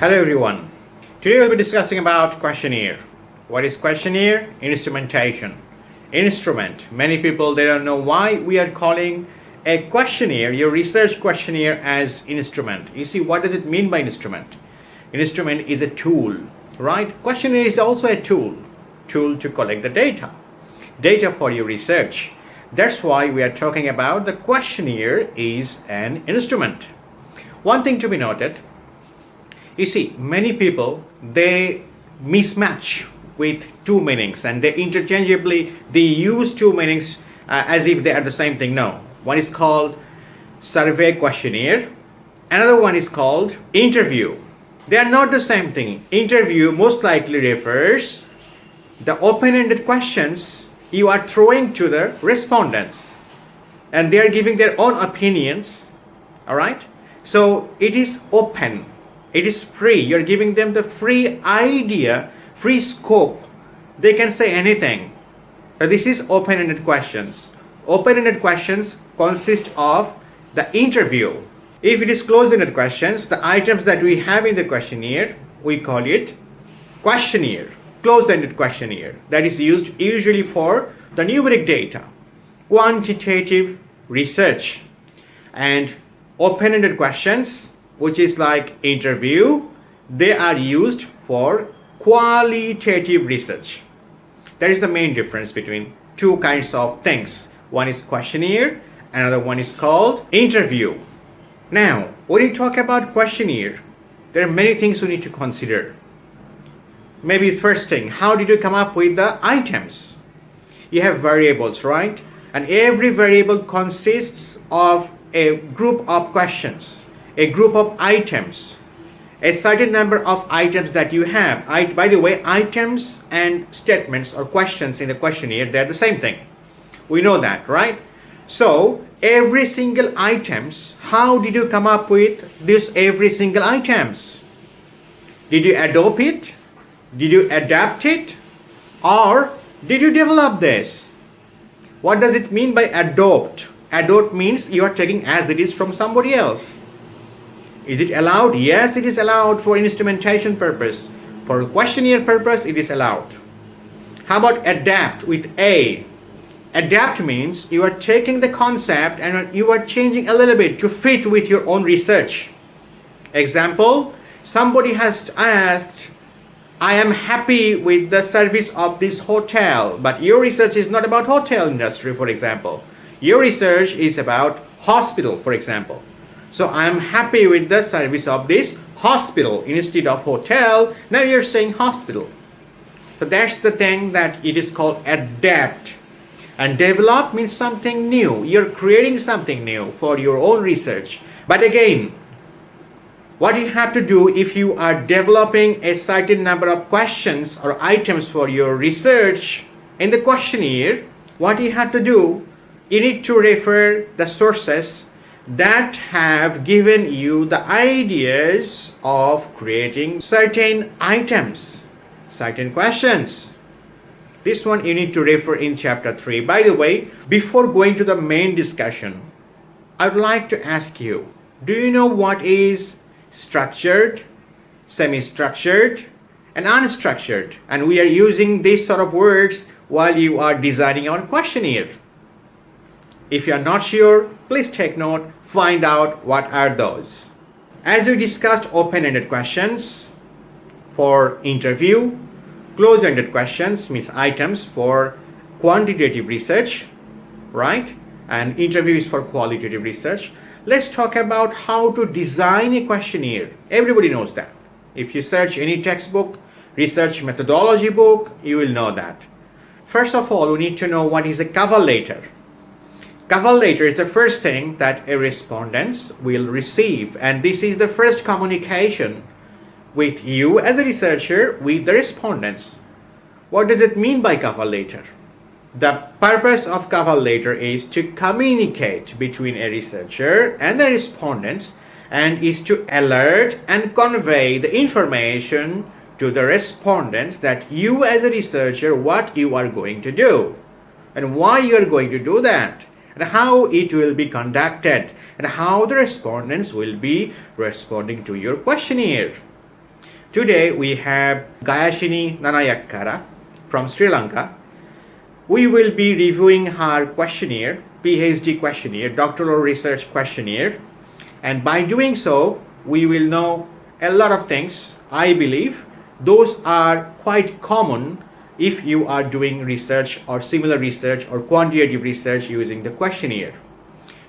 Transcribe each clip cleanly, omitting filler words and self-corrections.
Hello everyone. Today we'll be discussing about questionnaire. What is questionnaire? Instrumentation. Instrument. Many people they don't know why we are calling a questionnaire, your research questionnaire, as instrument. You see, what does it mean by instrument? Instrument is a tool, right? Questionnaire is also a tool to collect the data for your research. That's why we are talking about the questionnaire is an instrument. One thing to be noted, you see, many people, they mismatch with two meanings and they use two meanings as if they are the same thing. No. One is called survey questionnaire. Another one is called interview. They are not the same thing. Interview most likely refers the open-ended questions you are throwing to the respondents and they are giving their own opinions. All right. So it is open. It is free. You're giving them the free idea, free scope. They can say anything. So this is open-ended questions. Open-ended questions consist of the interview. If it is closed-ended questions, the items that we have in the questionnaire, we call it questionnaire, closed-ended questionnaire. That is used usually for the numeric data, quantitative research. And open-ended questions, which is like interview, they are used for qualitative research. That is the main difference between two kinds of things. One is questionnaire, another one is called interview. Now, when you talk about questionnaire, there are many things you need to consider. Maybe first thing, how did you come up with the items? You have variables, right? And every variable consists of a group of questions, a group of items, a certain number of items that you have. By the way, items and statements or questions in the questionnaire, they're the same thing. We know that, right? So every single items, how did you come up with this every single items? Did you adopt it? Did you adapt it? Or did you develop this? What does it mean by adopt? Adopt means you are taking as it is from somebody else. Is it allowed? Yes, it is allowed for instrumentation purpose. For questionnaire purpose, it is allowed. How about adapt with A? Adapt means you are taking the concept and you are changing a little bit to fit with your own research. Example, somebody has asked, I am happy with the service of this hotel, but your research is not about hotel industry, for example. Your research is about hospital, for example. So I am happy with the service of this hospital instead of hotel. Now you're saying hospital. So that's the thing that it is called adapt. And develop means something new. You're creating something new for your own research. But again, what you have to do if you are developing a certain number of questions or items for your research in the questionnaire, what you have to do, you need to refer the sources that have given you the ideas of creating certain items, certain questions. This one you need to refer in chapter 3. By the way, before going to the main discussion, I would like to ask you, do you know what is structured, semi-structured, and unstructured? And we are using these sort of words while you are designing our questionnaire. If you are not sure, please take note, find out what are those. As we discussed, open-ended questions for interview, closed-ended questions means items for quantitative research, right? And interview is for qualitative research. Let's talk about how to design a questionnaire. Everybody knows that. If you search any textbook, research methodology book, you will know that. First of all, we need to know what is a cover letter. Cover letter is the first thing that a respondent will receive, and this is the first communication with you as a researcher with the respondents. What does it mean by cover letter? The purpose of cover letter is to communicate between a researcher and the respondents and is to alert and convey the information to the respondents that you as a researcher what you are going to do and why you are going to do that and how it will be conducted and how the respondents will be responding to your questionnaire. Today we have Gayashini Nanayakkara from Sri Lanka. We will be reviewing her questionnaire, PhD questionnaire, doctoral research questionnaire. And by doing so, we will know a lot of things. I believe those are quite common if you are doing research or similar research or quantitative research using the questionnaire.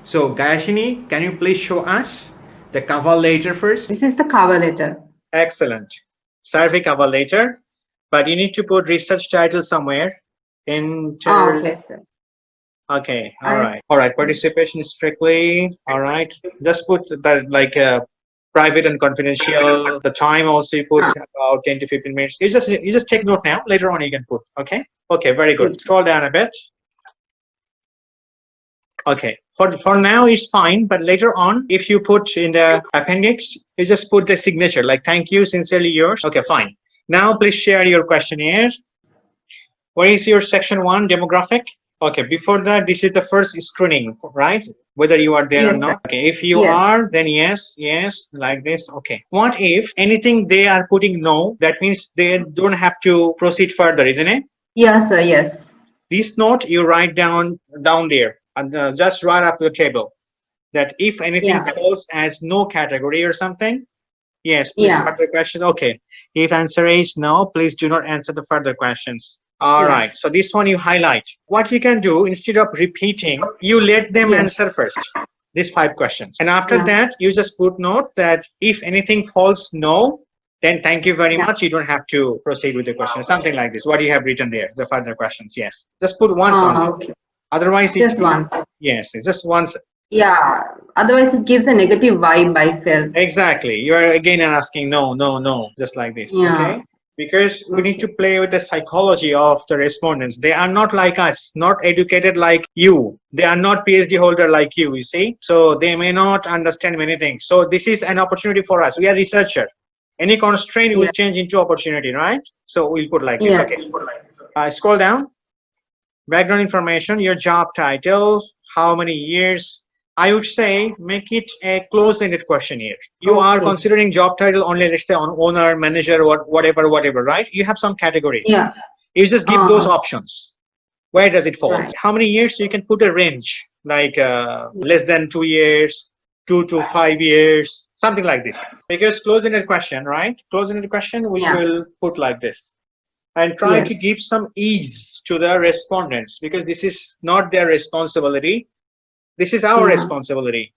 So Gayashini, can you please show us the cover letter first? This is the cover letter. Excellent. Survey cover letter, but you need to put research title somewhere. Okay, sir. Okay, all right. Participation is strictly, all right. Just put that like private and confidential. The time also you put about 10 to 15 minutes. You just take note now. Later on you can put. Okay. Okay. Very good. Scroll down a bit. Okay. For now it's fine, but later on, if you put in the appendix, you just put the signature like "Thank you, sincerely yours." Okay, fine. Now please share your questionnaire. What is your section 1 demographic? Okay, before that, this is the first screening, right? Whether you are there or not. Okay, if you are, then yes, like this. Okay. What if anything they are putting no, that means they don't have to proceed further, isn't it? Yes, sir, yes. This note you write down there and just right up to the table that if anything falls as no category or something, yes, please further questions. Okay. If answer is no, please do not answer the further questions. All right. So this one you highlight. What you can do instead of repeating, you let them answer first. These 5 questions. And after that, you just put note that if anything falls no, then thank you very much. You don't have to proceed with the question. Something like this. What you have written there, the further questions. Yes. Just put once only. Okay. Otherwise, just once. Yes, it's just once. Yeah. Otherwise, it gives a negative vibe, I felt. Exactly. You are again asking no, just like this. Okay. Because we need to play with the psychology of the respondents. They are not like us, not educated like you. They are not PhD holder like you see. So they may not understand many things. So this is an opportunity for us. We are researcher. Any constraint will change into opportunity, right? So we'll put like this. Okay. Scroll down. Background information, your job title, how many years. I would say make it a close-ended questionnaire. You are considering job title only, let's say on owner, manager, or whatever, right? You have some categories. Yeah. You just give those options. Where does it fall? Right. How many years? You can put a range, like less than 2 years, 2 to 5 years, something like this. Because close-ended question, right? Close-ended question, we will put like this. And try to give some ease to the respondents because this is not their responsibility. This is our responsibility.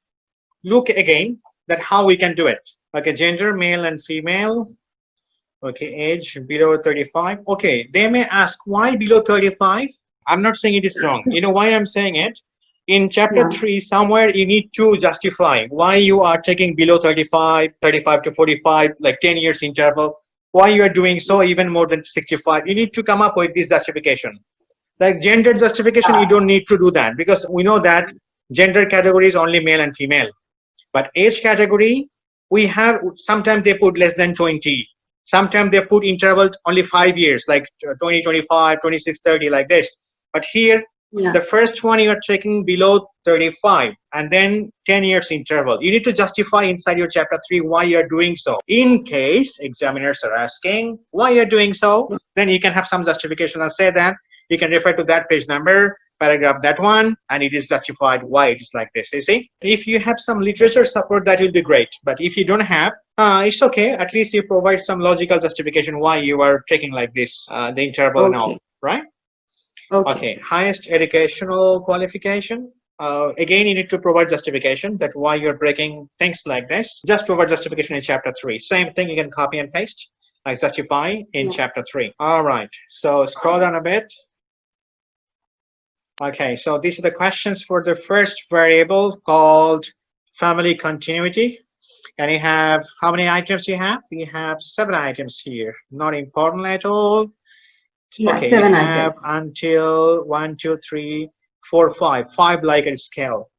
Look again that how we can do it. Okay, gender, male and female. Okay, age below 35. Okay, they may ask why below 35. I'm not saying it is wrong. You know why I'm saying it? In chapter 3, somewhere you need to justify why you are taking below 35, 35 to 45, like 10 years interval. Why you are doing so even more than 65. You need to come up with this justification. Like gender justification, you don't need to do that because we know that gender category is only male and female. But age category, we have, sometimes they put less than 20. Sometimes they put interval only 5 years, like 20, 25, 26, 30, like this. But here, the first one you are checking below 35 and then 10 years interval. You need to justify inside your chapter 3 why you are doing so. In case examiners are asking why you are doing so, then you can have some justification and say that you can refer to that page number, paragraph that one, and it is justified why it is like this. You see, if you have some literature support, that will be great. But if you don't have, it's okay. At least you provide some logical justification why you are taking like this, the interval and all, right? Okay. Highest educational qualification. Again, you need to provide justification that why you're breaking things like this. Just provide justification in chapter 3. Same thing, you can copy and paste, like justify in chapter 3. All right. So scroll down a bit. Okay, so these are the questions for the first variable called family continuity. And you have, how many items you have? You have 7 items here. Not important at all. Yeah, okay, 7 you have items. until 1, 2, 3, 4, 5. 5 like a scale.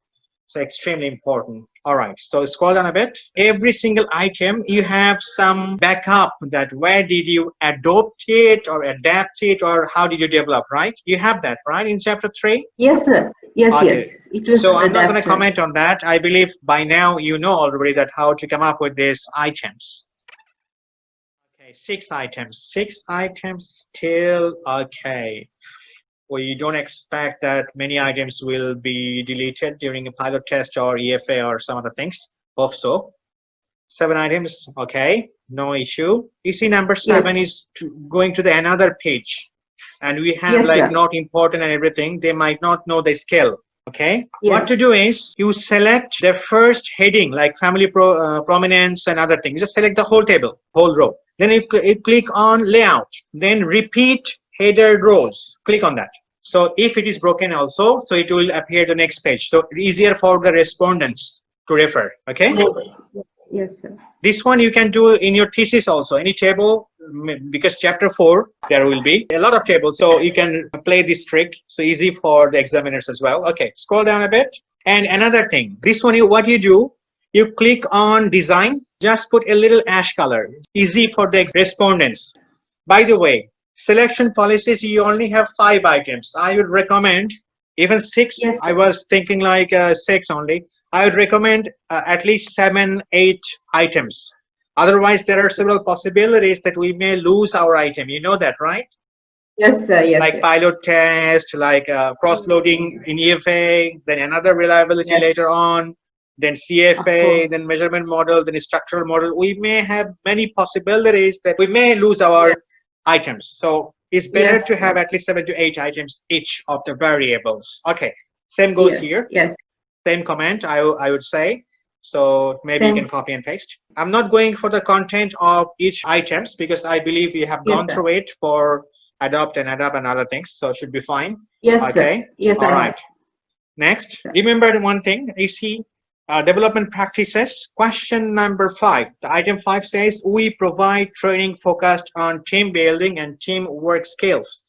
So extremely important. All right, so scroll down a bit. Every single item, you have some backup that where did you adopt it or adapt it or how did you develop, right? You have that, right, in chapter 3? Yes, sir. Yes, yes. It was so I'm not going to comment on that. I believe by now you know already that how to come up with these items. Okay, 6 items. 6 items still okay. Well, you don't expect that many items will be deleted during a pilot test or EFA or some other things. Hope so. 7 items, okay, no issue. You see, number seven Yes. is going to the another page, and we have Yes, like sir. not important and everything. They might not know the scale. Okay, what Yes. to do is you select the first heading like family prominence and other things. Just select the whole table, whole row. Then you click on layout. Then repeat header rows. Click on that. So if it is broken also, so it will appear the next page. So easier for the respondents to refer. Okay. Yes. Yes, sir. This one you can do in your thesis also. Any table, because chapter 4 there will be a lot of tables, so you can play this trick. So easy for the examiners as well. Okay, scroll down a bit. And another thing, this one, what you do, you click on design, just put a little ash color. Easy for the respondents. By the way, selection policies, you only have 5 items. I would recommend even 6. Yes, I sir. was thinking like 6 only. I would recommend at least 7, 8 items. Otherwise, there are several possibilities that we may lose our item. You know that, right? Yes, sir. Yes, Like sir. pilot test, like cross-loading in EFA, then another reliability Yes, later on, then of CFA, course. then measurement model, then structural model. We may have many possibilities that we may lose our Yes. items. So it's better Yes, to have sir. at least 7 to 8 items each of the variables. Okay, same goes Yes. here. Yes. Same comment, I would say. So maybe you can Same. copy and paste. I'm not going for the content of each items because I believe we have Yes, gone sir. through it for adopt and adapt and other things. So it should be fine. Yes, sir. Okay. Yes, All I right. have. Next, Sir. remember the one thing, you see, development practices. Question number 5. The item 5 says, we provide training focused on team building and teamwork skills.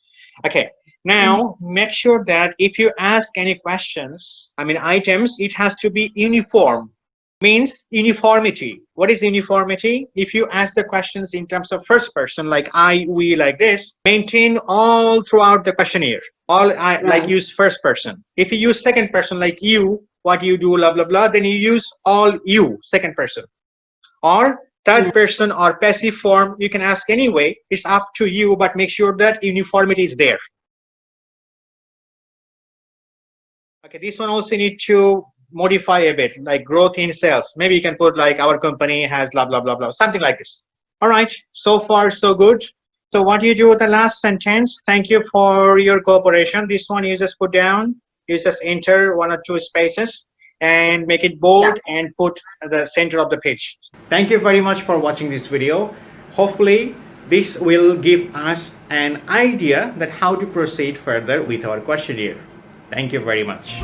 Okay. Now, make sure that if you ask any questions, items, it has to be uniform. Means uniformity. What is uniformity? If you ask the questions in terms of first person, like I, we, like this, maintain all throughout the questionnaire. All I like Right. use first person. If you use second person, like you, what you do, blah blah blah, then you use all you, second person. Or third person or passive form, you can ask anyway. It's up to you, but make sure that uniformity is there. Okay, this one also need to modify a bit, like growth in sales. Maybe you can put like our company has blah blah blah blah, something like this. All right, so far so good. So what do you do with the last sentence? Thank you for your cooperation. This one you just put down, you just enter 1 or 2 spaces and make it bold and put the center of the page. Thank you very much for watching this video. Hopefully this will give us an idea that how to proceed further with our questionnaire. Thank you very much.